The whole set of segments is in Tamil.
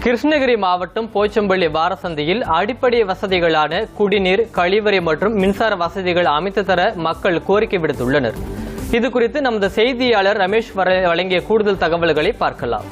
கிருஷ்ணகிரி மாவட்டம் போச்சம்பள்ளி வாரசந்தையில் அடிப்படை வசதிகளான குடிநீர், கழிவறை மற்றும் மின்சார வசதிகள் அமைத்து தர மக்கள் கோரிக்கை விடுத்துள்ளனர். இதுகுறித்து நமது செய்தியாளர் ரமேஷ் வழங்கிய கூடுதல் தகவல்களை பார்க்கலாம்.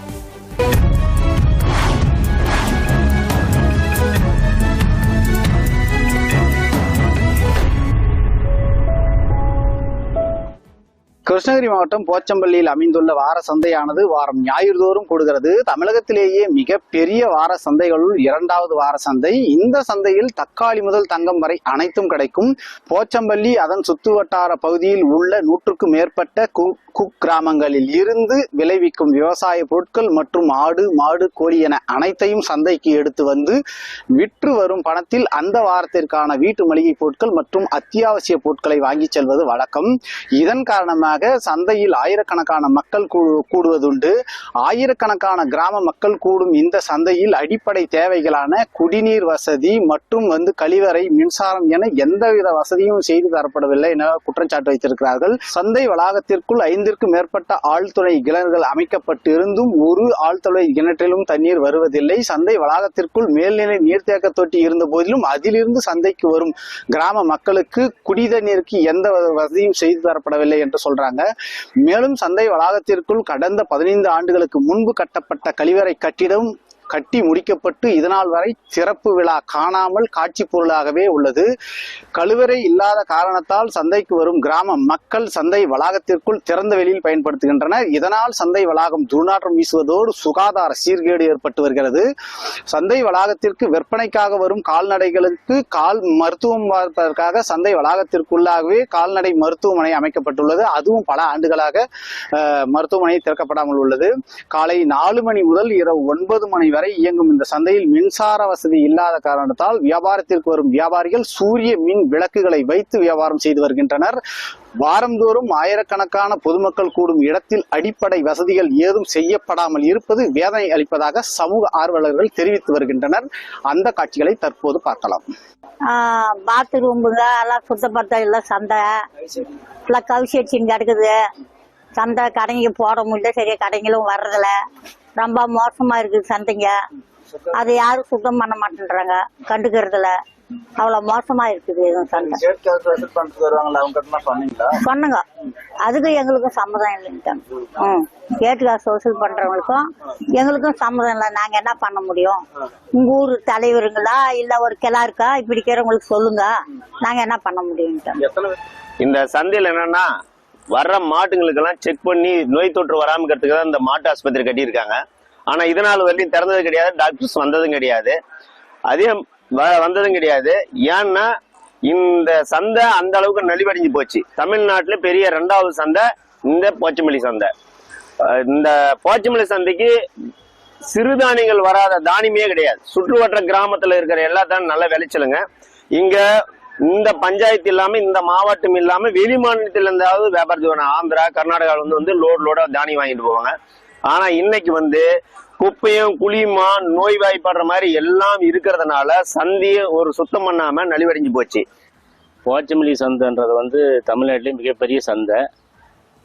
கிருஷ்ணகிரி மாவட்டம் போச்சம்பள்ளியில் அமைந்துள்ள வார சந்தையானது வாரம் ஞாயிறுதோறும் கூடுகிறது. தமிழகத்திலேயே மிக பெரிய வார சந்தைகளுள் இரண்டாவது வார சந்தை. இந்த சந்தையில் தக்காளி முதல் தங்கம் வரை அனைத்தும் கிடைக்கும். போச்சம்பள்ளி அதன் சுற்றுவட்டார பகுதியில் உள்ள 100க்கும் மேற்பட்ட குக்கிராமங்களில் இருந்து விளைவிக்கும் விவசாய பொருட்கள் மற்றும் ஆடு, மாடு, கோழி என அனைத்தையும் சந்தைக்கு எடுத்து வந்து விற்று வரும் பணத்தில் அந்த வாரத்திற்கான வீட்டு மளிகை பொருட்கள் மற்றும் அத்தியாவசிய பொருட்களை வாங்கி செல்வது வழக்கம். இதன் காரணமாக சந்தையில் ஆயிரக்கணக்கான மக்கள் கூடுவதுண்டு. ஆயிரக்கணக்கான கிராம மக்கள் கூடும் இந்த சந்தையில் அடிப்படை தேவைகளான குடிநீர் வசதி மற்றும் கழிவறை, மின்சாரம் என எந்தவித வசதியும் செய்து தரப்படவில்லை என குற்றச்சாட்டு வைத்திருக்கிறார்கள். சந்தை வளாகத்திற்குள் 5க்கும் மேற்பட்ட ஆழ்துளை கிணறுகள் அமைக்கப்பட்டு இருந்தும் ஒரு ஆழ்துளை கிணற்றிலும் தண்ணீர் வருவதில்லை. சந்தை வளாகத்திற்குள் மேல்நிலை நீர்த்தேக்க தொட்டி இருந்த போதிலும் அதிலிருந்து சந்தைக்கு வரும் கிராம மக்களுக்கு குடிதண்ணீருக்கு எந்த வசதியும் செய்து தரப்படவில்லை என்று சொல்றாங்க. மேலும் சந்தை வளாகத்திற்குள் கடந்த 15 ஆண்டுகளுக்கு முன்பு கட்டப்பட்ட கழிவறை கட்டிடம் கட்டி முடிக்கப்பட்டு இதனால் வரை சிறப்பு விழா காணாமல் காட்சி பொருளாகவே உள்ளது. கழிவறை இல்லாத காரணத்தால் சந்தைக்கு வரும் கிராம மக்கள் சந்தை வளாகத்திற்குள் திறந்த வெளியில் பயன்படுத்துகின்றனர். இதனால் சந்தை வளாகம் துர்நாற்றம் வீசுவதோடு சுகாதார சீர்கேடு ஏற்பட்டு வருகிறது. சந்தை வளாகத்திற்கு விற்பனைக்காக வரும் கால்நடைகளுக்கு கால் மருத்துவம் பார்ப்பதற்காக சந்தை வளாகத்திற்குள்ளாகவே கால்நடை மருத்துவமனை அமைக்கப்பட்டுள்ளது. அதுவும் பல ஆண்டுகளாக மருத்துவமனை திறக்கப்படாமல் உள்ளது. காலை 4 மணி முதல் இரவு 9 மணி வரை இயங்கும் இந்த சந்தையில் மின்சார வசதி இல்லாத காரணத்தால் வியாபாரத்திற்கு வரும் வியாபாரிகள் சூரிய மின் விளக்குகளை வைத்து வியாபாரம் செய்து வருகின்றனர். வாரந்தோறும் ஆயிரக்கணக்கான பொதுமக்கள் கூடும் இடத்தில் அடிப்படை வசதிகள் ஏதும் செய்யப்படாமல் இருப்பது வேதனை அளிப்பதாக சமூக ஆர்வலர்கள் தெரிவித்து வருகின்றனர். அந்த காட்சிகளை தற்போது பார்க்கலாம். பாத்ரூம்புங்க எல்லாம் சுத்தப்படுத்த இல்லை, சந்தை எல்லாம் கவிசின்னு கிடக்குது. சந்தை கடைங்க போட முடியல, சரியா கடைங்களும் வர்றதில்ல. ரொம்ப மோசமா இருக்குது சந்தைங்க. அது யாரும் சுத்தம் பண்ண மாட்டேன்றாங்க, கண்டுக்கிறதுல. அவ்வளவு மோசமா இருக்குது சந்தை. சொன்னங்க, அதுக்கு எங்களுக்கும் சம்மதம் இல்லைன்ட்டாங்க. கேட்டு காசு வசூல் பண்றவங்களுக்கும் எங்களுக்கும் சம்மதம் இல்லை. நாங்க என்ன பண்ண முடியும்? உங்க ஊர் தலைவருங்களா இல்ல ஒரு கிளாருக்கா இப்படி இருக்கிறவங்களுக்கு சொல்லுங்க, நாங்க என்ன பண்ண முடியும்? இந்த சந்தையில் என்னன்னா வர்ற மாட்டுங்களுக்கு எல்லாம் செக் பண்ணி நோய் தொற்று வராம இருக்கிறதுக்கு தான் இந்த மாட்டு ஆஸ்பத்திரி கட்டியிருக்காங்க. ஆனா இதனால் வரையும் திறந்தது கிடையாது, டாக்டர்ஸ் வந்ததும் கிடையாது, அதே வந்ததும் கிடையாது. ஏன்னா இந்த சந்தை அந்த அளவுக்கு நலிவடைஞ்சு போச்சு. தமிழ்நாட்டுல பெரிய 2வது சந்தை இந்த போச்சம்பள்ளி சந்தை. இந்த போச்சம்பள்ளி சந்தைக்கு சிறுதானியங்கள் வராத தானியமே கிடையாது. சுற்றுவட்ட கிராமத்துல இருக்கிற எல்லாத்தையும் நல்ல விளைச்சலுங்க. இங்க இந்த பஞ்சாயத்து இல்லாம, இந்த மாவட்டம் இல்லாம வெளி மாநிலத்தில இருந்தாவது வியாபாரம் செய்வாங்க. ஆந்திரா, கர்நாடகாவில் வந்து லோட தானியம் வாங்கிட்டு போவாங்க. ஆனா இன்னைக்கு குப்பையும் குழியுமா நோய்வாய்ப்படுற மாதிரி எல்லாம் இருக்கிறதுனால சந்தையை ஒரு சுத்தம் பண்ணாம நலிவடைஞ்சு போச்சு. போச்சம்பள்ளி சந்தைன்றது தமிழ்நாட்டிலேயே மிகப்பெரிய சந்தை.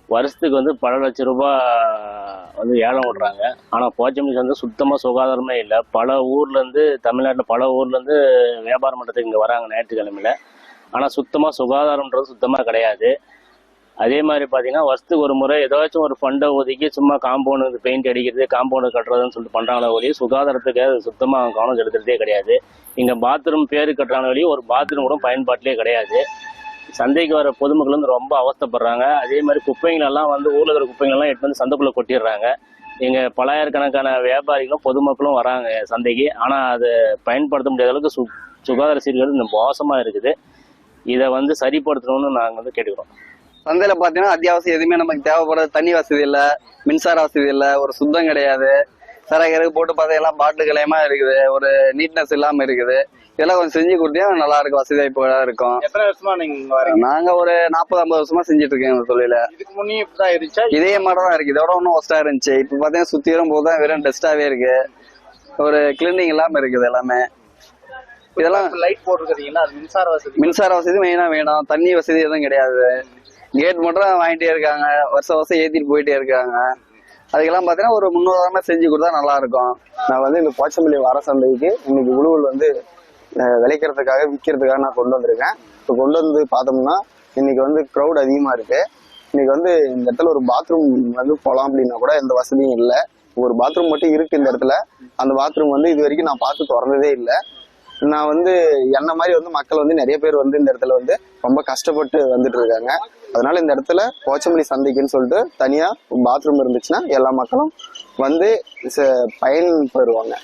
வருஷத்துக்கு பல லட்சம் ரூபாய் ஏலம் விடுறாங்க. ஆனா போச்சம்பள்ளி சந்தை சுத்தமா சுகாதாரமே இல்லை. பல ஊர்ல இருந்து, தமிழ்நாட்டில் பல ஊர்ல இருந்து வியாபாரம் பண்றதுக்கு இங்க வராங்க ஞாயிற்றுக்கிழமையில. ஆனா சுத்தமா சுகாதாரம்ன்றது சுத்தமா கிடையாது. அதே மாதிரி பாத்தீங்கன்னா வருஷத்துக்கு ஒரு முறை ஏதாச்சும் ஒரு ஃபண்டை ஒதுக்கி சும்மா காம்பவுண்டு பெயிண்ட் அடிக்கிறது, காம்பவுண்டு கட்டுறதுன்னு சொல்லிட்டு பண்றாங்களே ஒழிய சுகாதாரத்துக்கு சுத்தமா கவனம் செலுத்துறதே கிடையாது. இங்க பாத்ரூம் பேரு கட்டுறாங்க வழியே ஒரு பாத்ரூம் கூட பயன்பாட்டிலே கிடையாது. சந்தைக்கு வர பொதுமக்கள் ரொம்ப அவஸ்தப்படுறாங்க. அதே மாதிரி குப்பைங்களெல்லாம் ஊர்ல இருக்கிற குப்பைங்களெல்லாம் எடுத்து சந்தைக்குள்ள கொட்டிடுறாங்க. இங்க பலாயிரக்கணக்கான வியாபாரிகளும் பொதுமக்களும் வராங்க சந்தைக்கு. ஆனா அதை பயன்படுத்த முடியாத அளவுக்கு சுகாதார சீர்கேடு மோசமா இருக்குது. இதை சரிப்படுத்தணும்னு நாங்க கேட்டுக்கிறோம். சந்தையில பாத்தீங்கன்னா அத்தியாவசியம் எதுவுமே நமக்கு தேவைப்படுறது. தண்ணி வசதி இல்ல, மின்சார வசதி இல்ல, ஒரு சுத்தம் கிடையாது. சரக்கு போட்டு பார்த்தா எல்லாம் பாட்டில் கலையமா இருக்குது, ஒரு நீட்னஸ் இல்லாம இருக்குது. இதெல்லாம் கொஞ்சம் செஞ்சு கொடுத்தீங்கன்னா நல்லா இருக்கும், வசதி வாய்ப்பா இருக்கும். எத்தனை வருஷமா நீங்க நாங்க ஒரு 40-50 வருஷமா செஞ்சுட்டு இருக்கேன் இந்த தொழில. இதுக்கு முன்னே இப்படிதான் இருந்துச்சா? இதே மாதிரிதான் இருக்கு, இதோட ஒன்னும் ஒஸ்டா இருந்துச்சு. இப்ப பாத்தீங்கன்னா சுத்திரும் போதுதான் வெறும் டஸ்டாவே இருக்கு, ஒரு கிளீனிங் இல்லாம இருக்குது எல்லாமே. இதெல்லாம் லைட் போட்டுருக்கீங்களா? மின்சார வசதி மெயினா வேணும். தண்ணி வசதி எதுவும் கிடையாது. கேட் மட்டும் வாங்கிட்டே இருக்காங்க, வருஷம் ஏத்திட்டு போயிட்டே இருக்காங்க. அதுக்கெல்லாம் பாத்தீங்கன்னா ஒரு முன்னுதாரணமா செஞ்சு கொடுத்தா நல்லா இருக்கும். நான் வந்து இந்த போச்சம்பள்ளி வார சந்தைக்கு இன்னைக்கு உழுவல் வந்து விளைக்கிறதுக்காக விற்கிறதுக்காக நான் கொண்டு வந்திருக்கேன். இப்போ கொண்டு வந்து பார்த்தோம்னா இன்னைக்கு வந்து க்ரௌட் அதிகமா இருக்கு. இன்னைக்கு வந்து இந்த இடத்துல ஒரு பாத்ரூம் வந்து போகலாம் அப்படின்னா கூட எந்த வசதியும் இல்லை. ஒரு பாத்ரூம் மட்டும் இருக்கு இந்த இடத்துல. அந்த பாத்ரூம் வந்து இது வரைக்கும் நான் பார்த்து திறந்ததே இல்லை. நான் வந்து என்ன மாதிரி வந்து மக்கள் வந்து நிறைய பேர் வந்து இந்த இடத்துல வந்து ரொம்ப கஷ்டப்பட்டு வந்துட்டு இருக்காங்க. அதனால இந்த இடத்துல போச்சம்பள்ளி சந்தைக்குன்னு சொல்லிட்டு தனியா பாத்ரூம் இருந்துச்சுன்னா எல்லா மக்களும் வந்து பயன் பெறுவாங்க.